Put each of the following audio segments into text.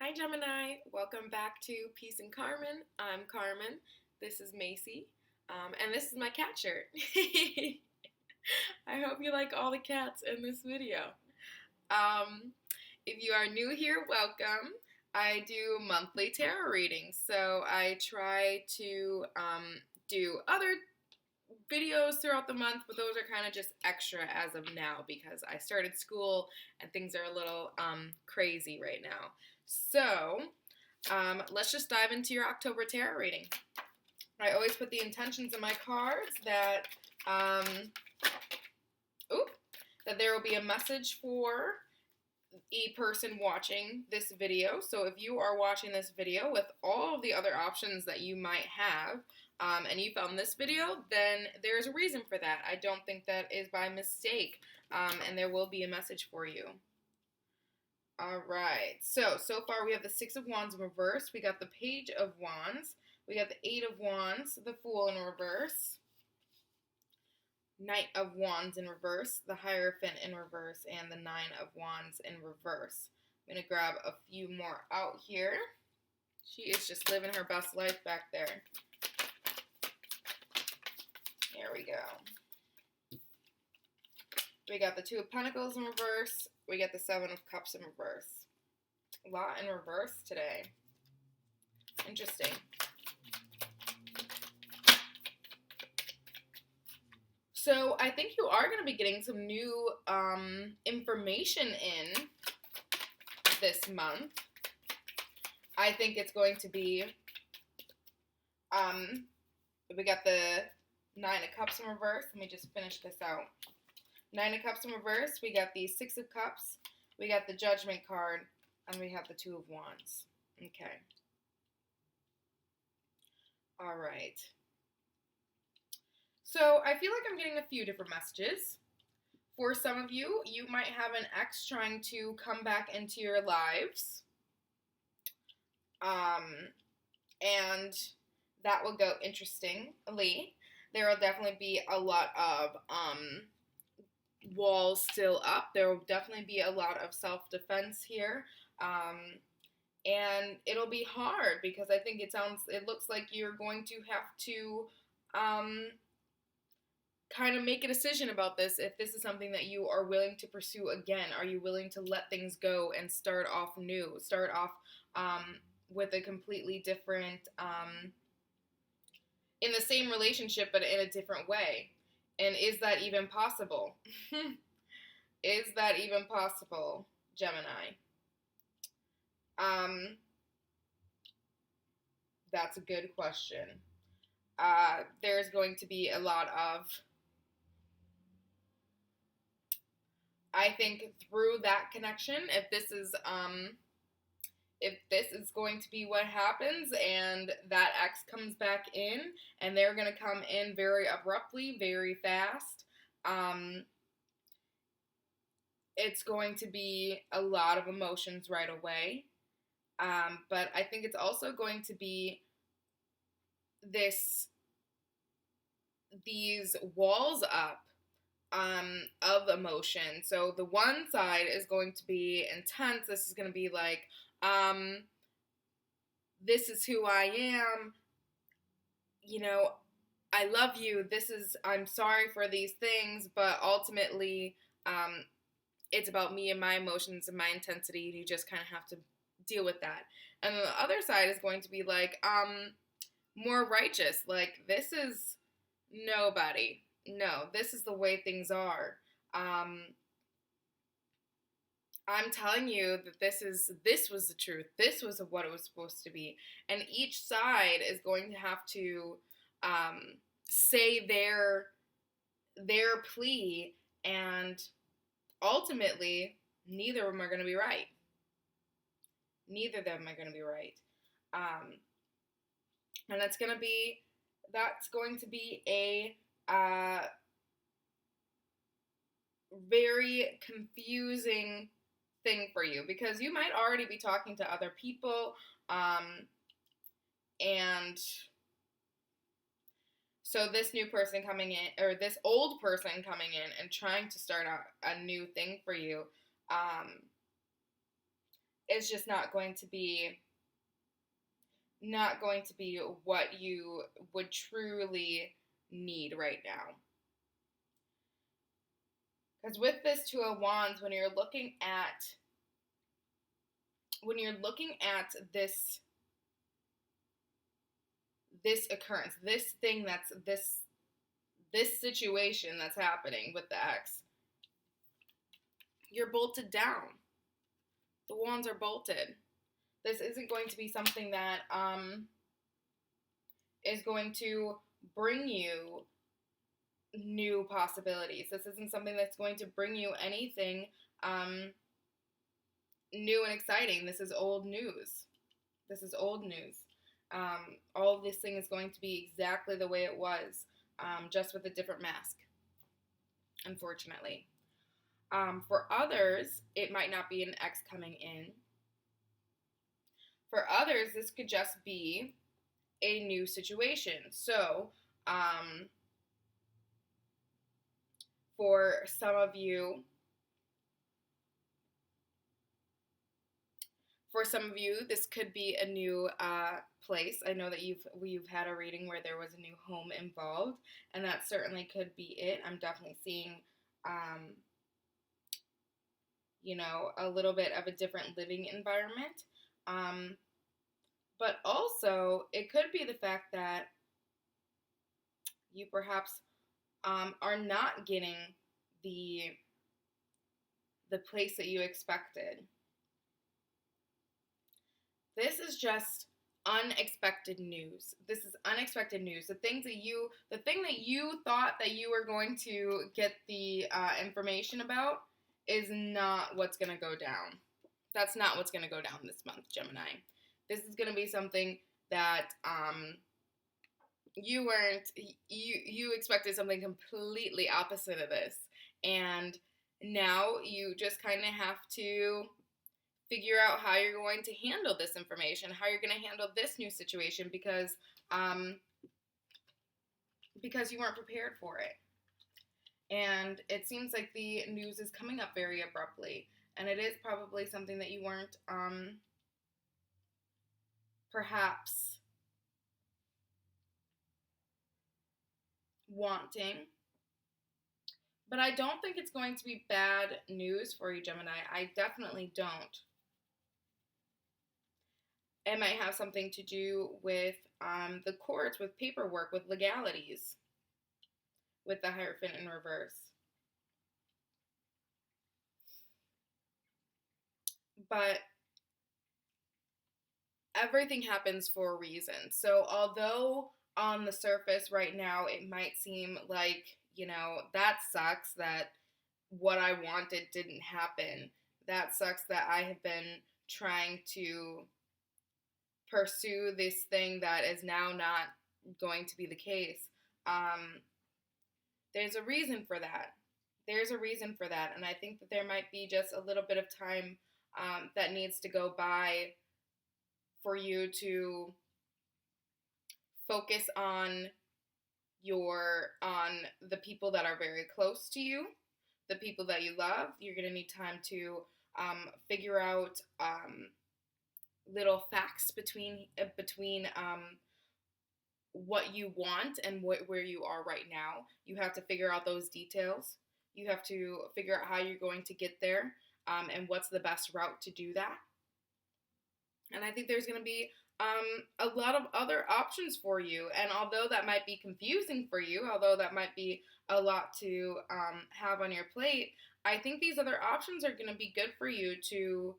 Hi Gemini, welcome back to Peace and Carmen. I'm Carmen, this is Macy, and this is my cat shirt. I hope you like all the cats in this video. Um, if you are new here, welcome. I do monthly tarot readings, so I try to do other videos throughout the month, but those are kind of just extra as of now because I started school and things are a little crazy right now. So let's just dive into your October tarot reading. I always put the intentions in my cards that that there will be a message for a person watching this video. So if you are watching this video with all of the other options that you might have, and you found this video, then there's a reason for that. I don't think that is by mistake, and there will be a message for you. Alright, so far we have the Six of Wands in reverse, we got the Page of Wands, we got the Eight of Wands, the Fool in reverse, Knight of Wands in reverse, the Hierophant in reverse, and the Nine of Wands in reverse. I'm going to grab a few more out here. She is just living her best life back there. There we go. We got the Two of Pentacles in reverse. We got the Seven of Cups in reverse. A lot in reverse today. Interesting. So I think you are going to be getting some new information in this month. I think it's going to be, we got the Nine of Cups in reverse. Let me just finish this out. Nine of Cups in reverse. We got the Six of Cups. We got the Judgment card. And we have the Two of Wands. Okay. All right. So I feel like I'm getting a few different messages. For some of you, you might have an ex trying to come back into your lives. And that will go interestingly. There will definitely be a lot of walls still up. There will definitely be a lot of self-defense here. And it'll be hard because I think it looks like you're going to have to kind of make a decision about this if this is something that you are willing to pursue again. Are you willing to let things go and start off new? Start off with a completely different, in the same relationship but in a different way. And is that even possible? Is that even possible, Gemini? That's a good question. There's going to be a lot of, I think through that connection, if this is going to be what happens and that ex comes back in and they're going to come in very abruptly, very fast, it's going to be a lot of emotions right away. But I think it's also going to be these walls up of emotion. So the one side is going to be intense. This is going to be like, this is who I am. You know, I love you. I'm sorry for these things, but ultimately, it's about me and my emotions and my intensity, and you just kind of have to deal with that. And then the other side is going to be like, more righteous. Like, this is nobody. No, this is the way things are. I'm telling you that this was the truth. This was what it was supposed to be. And each side is going to have to say their plea, and ultimately, neither of them are going to be right. Neither of them are going to be right. And that's going to be a very confusing thing for you, because you might already be talking to other people, and so this new person coming in, or this old person coming in and trying to start a new thing for you, is just not going to be what you would truly need right now. Because with this Two of Wands, when you're looking at this occurrence, this thing that's this situation that's happening with the ex, you're bolted down. The wands are bolted. This isn't going to be something that is going to bring you new possibilities. This isn't something that's going to bring you anything new and exciting. This is old news. All of this thing is going to be exactly the way it was, just with a different mask, unfortunately. For others, it might not be an ex coming in. For others, this could just be a new situation. So, for some of you, this could be a new place. I know that we've had a reading where there was a new home involved, and that certainly could be it. I'm definitely seeing, a little bit of a different living environment. But also, it could be the fact that you perhaps are not getting the place that you expected. This is just unexpected news. This is unexpected news. The thing that you thought that you were going to get the information about is not what's going to go down. That's not what's going to go down this month, Gemini. This is going to be something that you expected something completely opposite of this, and now you just kind of have to figure out how you're going to handle this information, how you're going to handle this new situation, because you weren't prepared for it. And it seems like the news is coming up very abruptly, and it is probably something that you weren't perhaps wanting. But I don't think it's going to be bad news for you, Gemini. I definitely don't. It might have something to do with the courts, with paperwork, with legalities, with the Hierophant in reverse. But everything happens for a reason. So although on the surface right now it might seem like, that sucks that what I wanted didn't happen. That sucks that I have been trying to pursue this thing that is now not going to be the case. There's a reason for that. And I think that there might be just a little bit of time that needs to go by for you to focus on the people that are very close to you, the people that you love. You're going to need time to figure out little facts between what you want and where you are right now. You have to figure out those details. You have to figure out how you're going to get there, and what's the best route to do that. And I think there's going to be a lot of other options for you. And although that might be confusing for you, although that might be a lot to have on your plate, I think these other options are going to be good for you to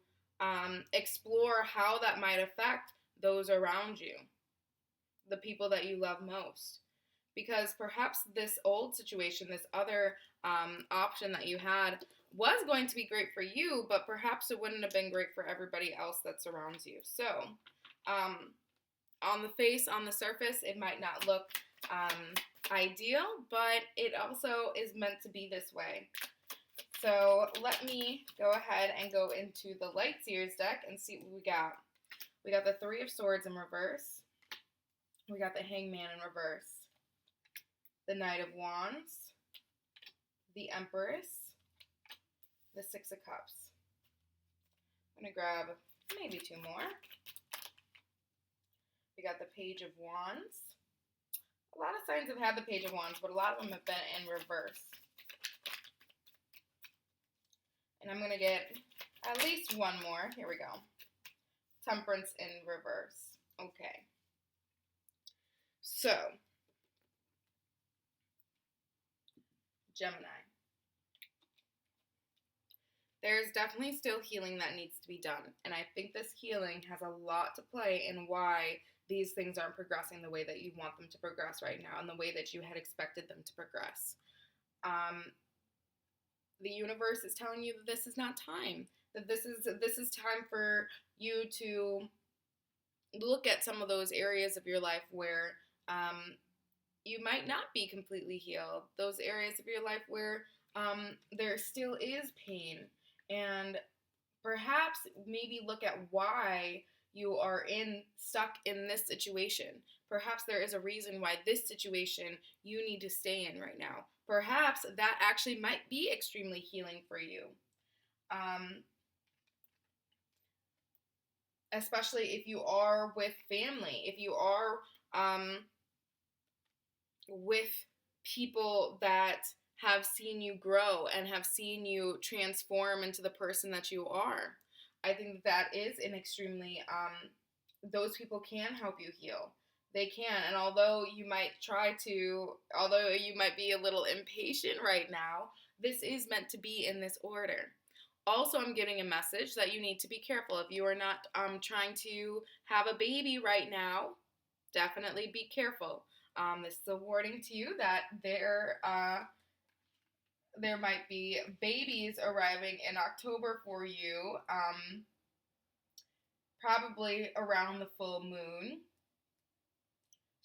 explore how that might affect those around you, the people that you love most. Because perhaps this old situation, this other option that you had, was going to be great for you, but perhaps it wouldn't have been great for everybody else that surrounds you. So, on the surface, it might not look ideal, but it also is meant to be this way. So let me go ahead and go into the Light Seers deck and see what we got. We got the Three of Swords in reverse. We got the Hangman in reverse. The Knight of Wands. The Empress. The Six of Cups. I'm going to grab maybe 2 more. We got the Page of Wands. A lot of signs have had the Page of Wands, but a lot of them have been in reverse. And I'm going to get at least 1 more. Here we go. Temperance in reverse. Okay. So, Gemini. There's definitely still healing that needs to be done. And I think this healing has a lot to play in why these things aren't progressing the way that you want them to progress right now and the way that you had expected them to progress. The universe is telling you that this is not time. That this is time for you to look at some of those areas of your life where you might not be completely healed. Those areas of your life where there still is pain. And perhaps maybe look at why you are stuck in this situation. Perhaps there is a reason why this situation you need to stay in right now. Perhaps that actually might be extremely healing for you. Especially if you are with family, if you are with people that have seen you grow and have seen you transform into the person that you are. I think that is an extremely, those people can help you heal. They can. And although you might be a little impatient right now, this is meant to be in this order. Also, I'm getting a message that you need to be careful. If you are not trying to have a baby right now, definitely be careful. This is a warning to you that there might be babies arriving in October for you, probably around the full moon.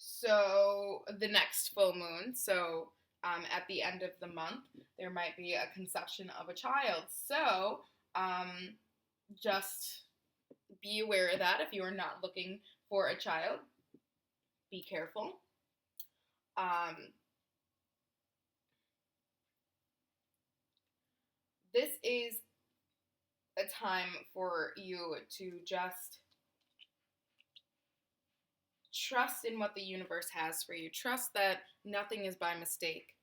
So, the next full moon. So, at the end of the month, there might be a conception of a child. So, just be aware of that if you are not looking for a child. Be careful. This is a time for you to just trust in what the universe has for you. Trust that nothing is by mistake.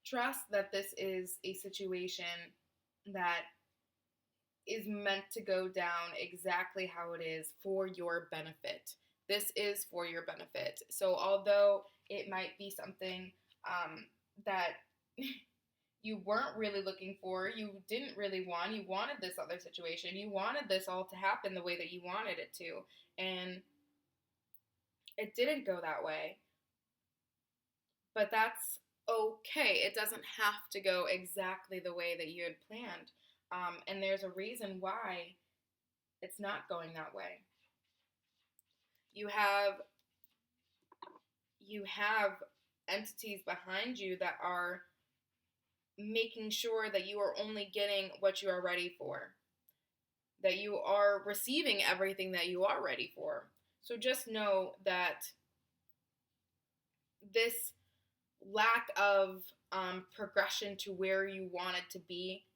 Trust that this is a situation that is meant to go down exactly how it is for your benefit. This is for your benefit. So although it might be something that you weren't really looking for, you didn't really want, you wanted this other situation, you wanted this all to happen the way that you wanted it to, and it didn't go that way. But that's okay. It doesn't have to go exactly the way that you had planned. And there's a reason why it's not going that way. You have entities behind you that are making sure that you are only getting what you are ready for, that you are receiving everything that you are ready for. So just know that this lack of progression to where you want it to be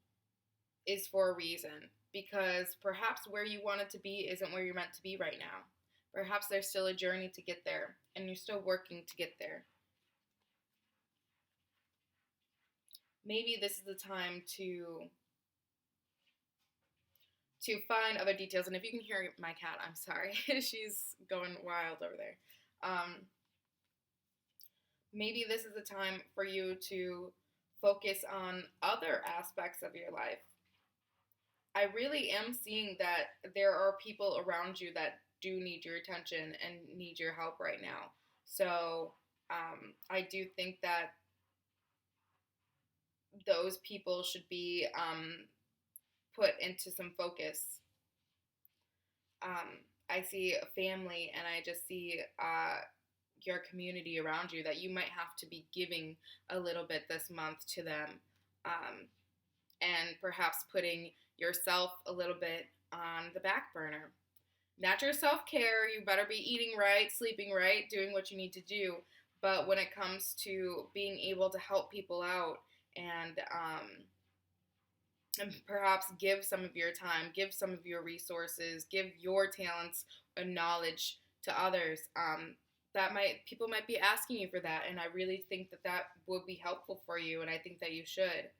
is for a reason, because perhaps where you want it to be isn't where you're meant to be right now. Perhaps there's still a journey to get there, and you're still working to get there. Maybe this is the time to find other details. And if you can hear my cat, I'm sorry. She's going wild over there. Maybe this is the time for you to focus on other aspects of your life. I really am seeing that there are people around you that do need your attention and need your help right now. So I do think that those people should be put into some focus. I see a family, and I just see your community around you that you might have to be giving a little bit this month to them, and perhaps putting yourself a little bit on the back burner. Not your self-care. You better be eating right, sleeping right, doing what you need to do. But when it comes to being able to help people out and and perhaps give some of your time, give some of your resources, give your talents and knowledge to others. People might be asking you for that, and I really think that that would be helpful for you, and I think that you should.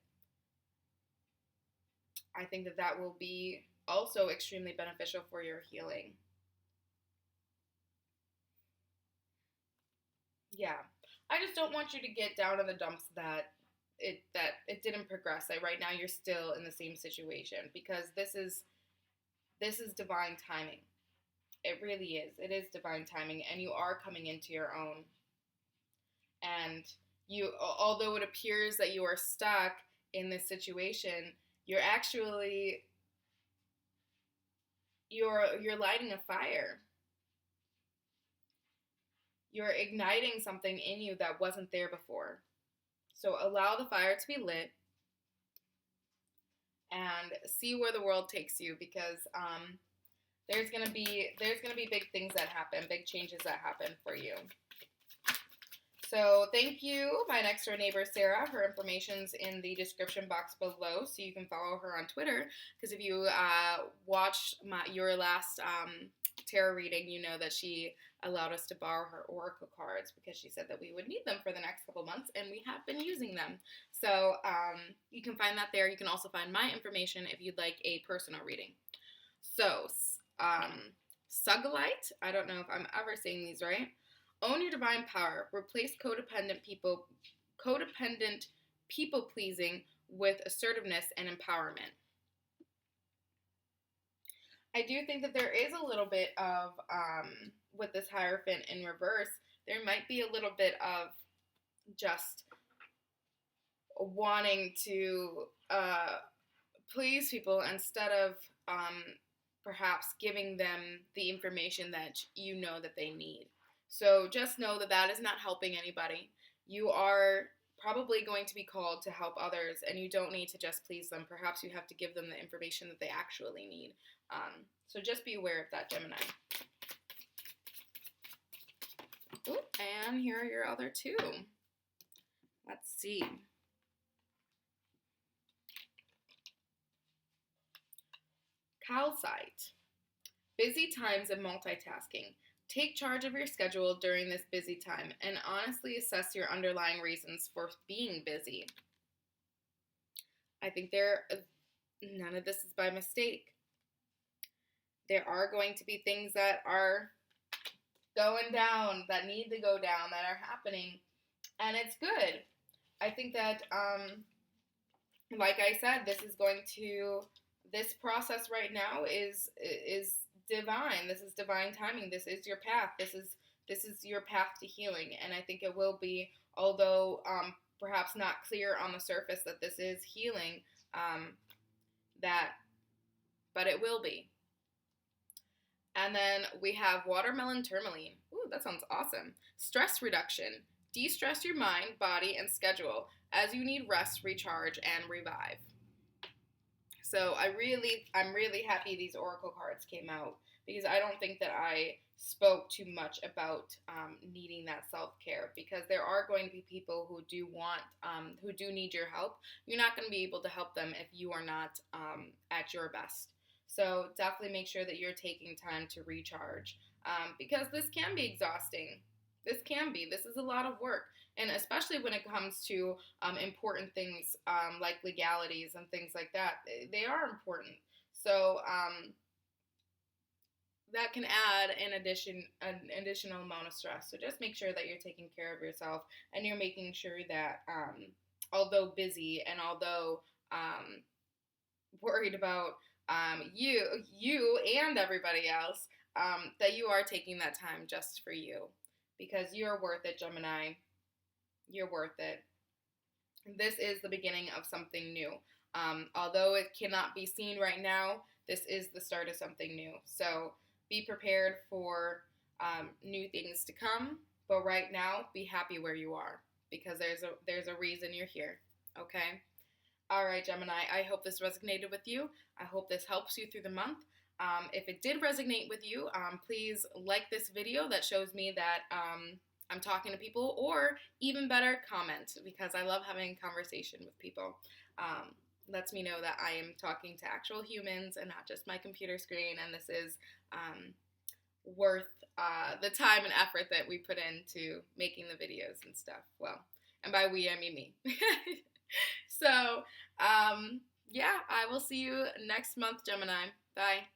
I think that that will be also extremely beneficial for your healing. Yeah. I just don't want you to get down in the dumps that it didn't progress. Like right now you're still in the same situation, because this is divine timing. It really is. It is divine timing, and you are coming into your own. And although it appears that you are stuck in this situation, you're actually you're lighting a fire. You're igniting something in you that wasn't there before. So allow the fire to be lit and see where the world takes you, because there's gonna be big things that happen, big changes that happen for you. So thank you, my next door neighbor Sarah. Her information's in the description box below, so you can follow her on Twitter. Because if you watched your last tarot reading, you know that she allowed us to borrow her oracle cards because she said that we would need them for the next couple months, and we have been using them. So you can find that there. You can also find my information if you'd like a personal reading. So, Sugilite, I don't know if I'm ever saying these right. Own your divine power. Replace codependent people pleasing with assertiveness and empowerment. I do think that there is a little bit of, with this Hierophant in reverse, there might be a little bit of just wanting to please people instead of perhaps giving them the information that you know that they need. So just know that that is not helping anybody. You are probably going to be called to help others, and you don't need to just please them. Perhaps you have to give them the information that they actually need. So just be aware of that, Gemini. Ooh, and here are your other two. Let's see. Calcite. Busy times and multitasking. Take charge of your schedule during this busy time and honestly assess your underlying reasons for being busy. I think none of this is by mistake. There are going to be things that are going down, that need to go down, that are happening, and it's good. I think that, like I said, this process right now is divine. This is divine timing. This is your path. This is your path to healing, and I think it will be, although perhaps not clear on the surface that this is healing, but it will be. And then we have watermelon tourmaline. Ooh, that sounds awesome. Stress reduction. De-stress your mind, body, and schedule as you need rest, recharge, and revive. So I'm really happy these oracle cards came out, because I don't think that I spoke too much about needing that self-care, because there are going to be people who do need your help. You're not going to be able to help them if you are not at your best. So definitely make sure that you're taking time to recharge, because this can be exhausting. This is a lot of work. And especially when it comes to important things like legalities and things like that, they are important. So that can add an additional amount of stress. So just make sure that you're taking care of yourself, and you're making sure that although busy and although worried about you and everybody else, that you are taking that time just for you, because you're worth it, Gemini. You're worth it. This is the beginning of something new. Although it cannot be seen right now, this is the start of something new. So be prepared for new things to come. But right now, be happy where you are, because there's a reason you're here. Okay? All right, Gemini. I hope this resonated with you. I hope this helps you through the month. If it did resonate with you, please like this video. That shows me that I'm talking to people, or even better, comment, because I love having a conversation with people. lets me know that I am talking to actual humans and not just my computer screen, and this is worth the time and effort that we put into making the videos and stuff. Well, and by we, I mean me. So, yeah, I will see you next month, Gemini. Bye.